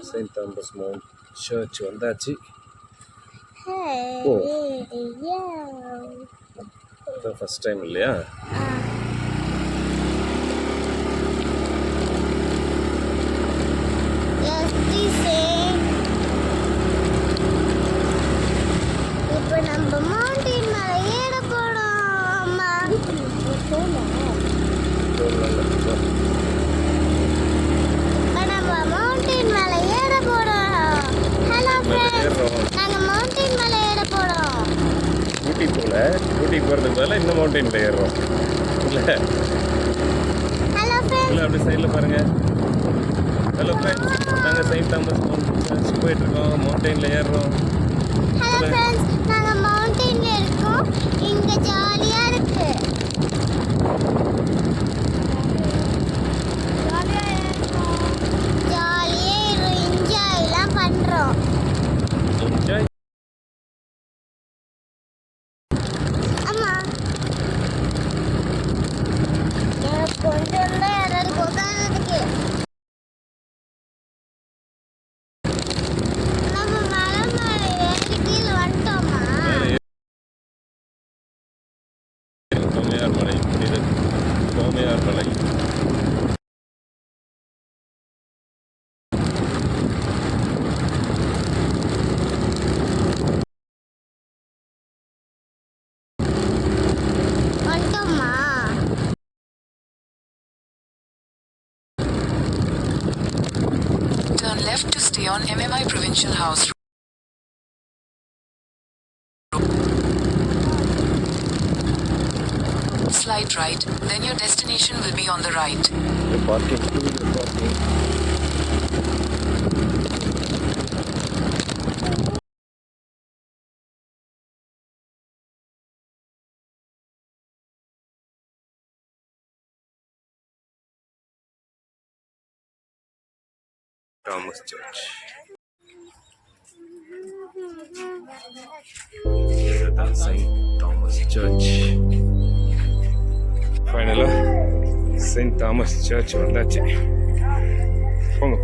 Saint Thomas mount search வந்தாச்சு. First time இல்லையா? இப்போ நம்ம மவுண்டன் மேலே ஏற போறோம். இப்போ நம்ம மவுண்டன் மேலே ஏற போறோம். ஹலோ ஃப்ரெண்ட்ஸ், நாங்க மவுண்டன் மேலே ஏற போறோம். ஊட்டி போகிறதுக்கு பதிலாக இந்த மவுண்டனில் ஏறுறோம் இல்லை? ஹலோ ஃப்ரெண்ட்ஸ், இல்லை அப்படி சைடில் பாருங்கள். ஹலோ ஃப்ரெண்ட்ஸ், நாங்கள் செயின்ட் தாமஸ் மவுண்ட் சர்ச் போயிட்டுருக்கோம், மவுண்டனில் ஏறுறோம். ஹலோ ஃப்ரெண்ட்ஸ், நாங்க மவுண்டன்ல இருக்கோம். இங்க ஜாலியா இருக்கு. ஜாலியா என்ஜாய்லாம் பண்றோம். என்ஜாய். ஆமா, எனக்கு கொஞ்சம் தான் யாராவது உட்கார்றதுக்கு. நம்ம மலை மேலே ஏறி கீழே வந்துட்டோமா? தோமையார் மலை, இது தோமையார் மலை. வந்துட்டோமா? Turn left to stay on MMI Provincial House. Slide right, then your destination will be on the right. Parking, two wheeler parking. Thomas church. இதுதான் செயின்ட் தாமஸ் சர்ச். ஃபைனலாக செயின்ட் தாமஸ் சர்ச் வந்தாச்சு. போங்க.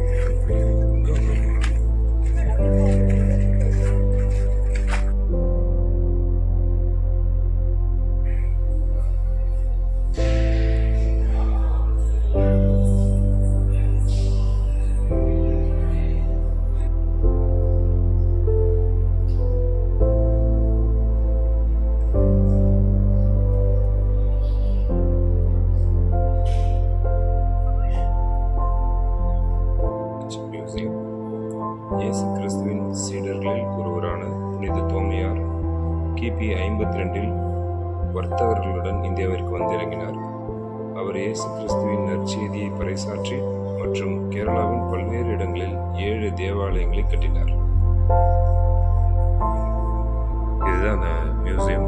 இயேசு கிறிஸ்துவின் சீடர்களில் ஒருவரான புனித தோமையார் கிபி 52 வர்த்தகர்களுடன் இந்தியாவிற்கு வந்திறங்கினார். அவர் இயேசு கிறிஸ்துவின் நற்செய்தியை பறைசாற்றி மற்றும் கேரளாவின் பல்வேறு இடங்களில் 7 தேவாலயங்களை கட்டினார். இதுதான் அந்த மியூசியம்.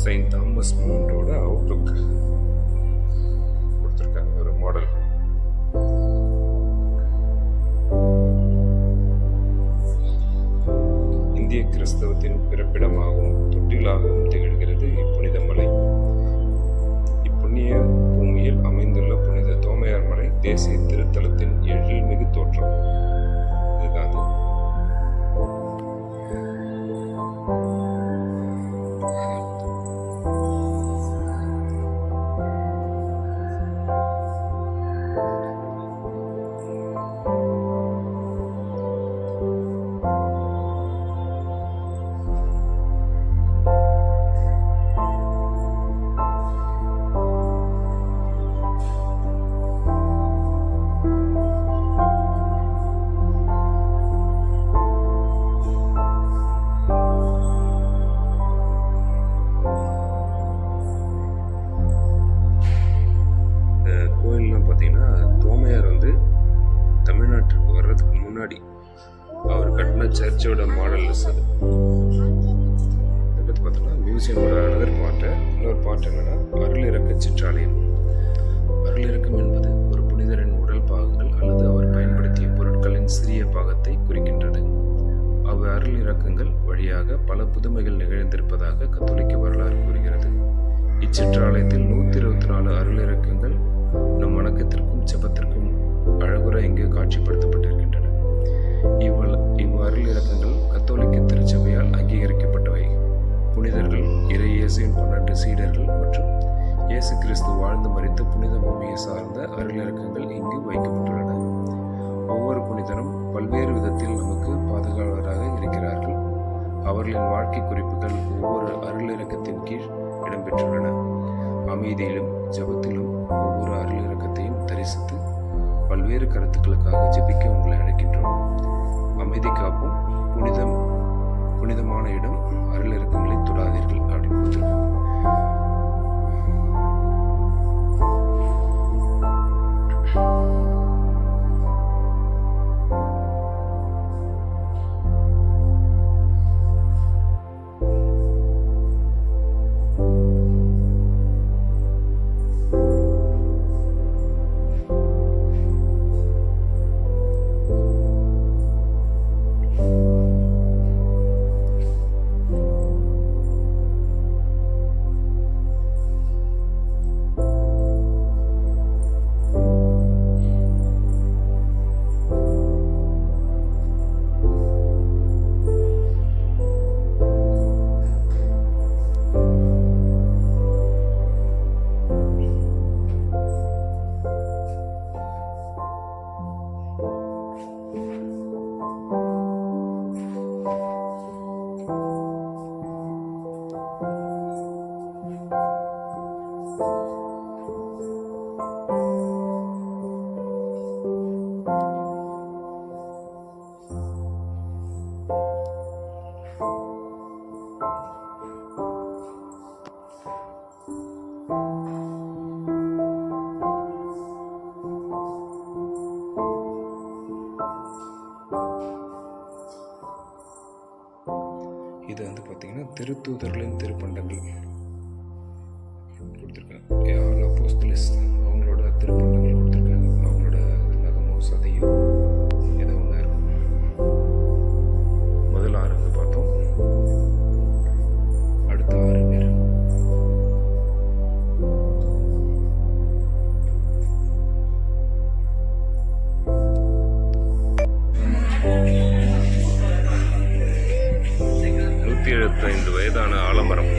செயின்ட் தாமஸ் மவுண்டோட அவுட்லுக் கொடுத்துருக்காங்க, ஒரு மாடல். இந்திய கிறிஸ்தவத்தின் பிறப்பிடமாகவும் தொட்டிலாகவும் திகழ்கிறது இப்புனித மலை. இப்புண்ணிய பூமியில் அமைந்துள்ள புனித தோமையார் மலை தேசிய திருத்தலத்தின் எழில்மிகு தோற்றம். இதுதான் அது. வர்றதுக்கு முன்னாடி அவர் கட்டின சர்ச்சோட மாடல்ஸ் அது. அடுத்து பார்த்தோம்னா மியூசியமோட அனதர் பார்ட்டு. இன்னொரு பார்ட் என்னன்னா அருளிறக்க சிற்றாலயம். அருளிறக்கம் என்பது ஒரு புனிதரின் உடல் பாகங்கள் அல்லது அவர் பயன்படுத்திய பொருட்களின் சிறிய பாகத்தை குறிக்கின்றது. அவர் அருளிறக்கங்கள் வழியாக பல புதுமைகள் நிகழ்ந்திருப்பதாக கத்தோலிக்க வரலாறு கூறுகிறது. இச்சிற்றாலயத்தில் 124 அருளிறக்கங்கள் நம் வணக்கத்திற்கும் செபத்திற்கும் அழகுற இங்கு காட்சிப்படுத்தப்பட்டிருக்கின்றன. இவ்வருளிறக்கங்கள் கத்தோலிக்க திருச்சபையால் அங்கீகரிக்கப்பட்டவை. புனிதர்கள், இறை இயேசுவின் 12 சீடர்கள் மற்றும் இயேசு கிறிஸ்து வாழ்ந்து மரித்த புனித பூமியை சார்ந்த அருளிறக்கங்கள் இங்கு வைக்கப்பட்டுள்ளன. ஒவ்வொரு புனிதரும் பல்வேறு விதத்தில் நமக்கு பாதுகாவலராக இருக்கிறார்கள். அவர்களின் வாழ்க்கை குறிப்புகள் ஒவ்வொரு அருளிறக்கத்தின் கீழ் இடம்பெற்றுள்ளன. அமைதியிலும் ஜெபத்திலும் ஒவ்வொரு அருளிறக்கத்தையும் தரிசித்து பல்வேறு கருத்துக்களுக்காக ஜெபிக்க உங்களை அழைக்கின்றோம். அமைதி காப்போம், புனிதமான இடம், அருளிறக்கங்களை தொடாதீர்கள் அப்படின்னு கொடுத்துருக்காங்க. இது வந்து பார்த்தீங்கன்னா திருத்தூதர்களின் திருப்பண்டங்கள் கொடுத்துருக்காங்க. ஆல் அப்போஸ்தலஸ் அவங்களோட திருப்பண்டங்கள் கொடுத்துருக்காங்க. அவங்களோட நகமோ சதையோ ஏதோ ஒன்று இருக்கும். முதல் 6 பார்த்தோம், அடுத்த 6 பேர். வயதான ஆலமரம்.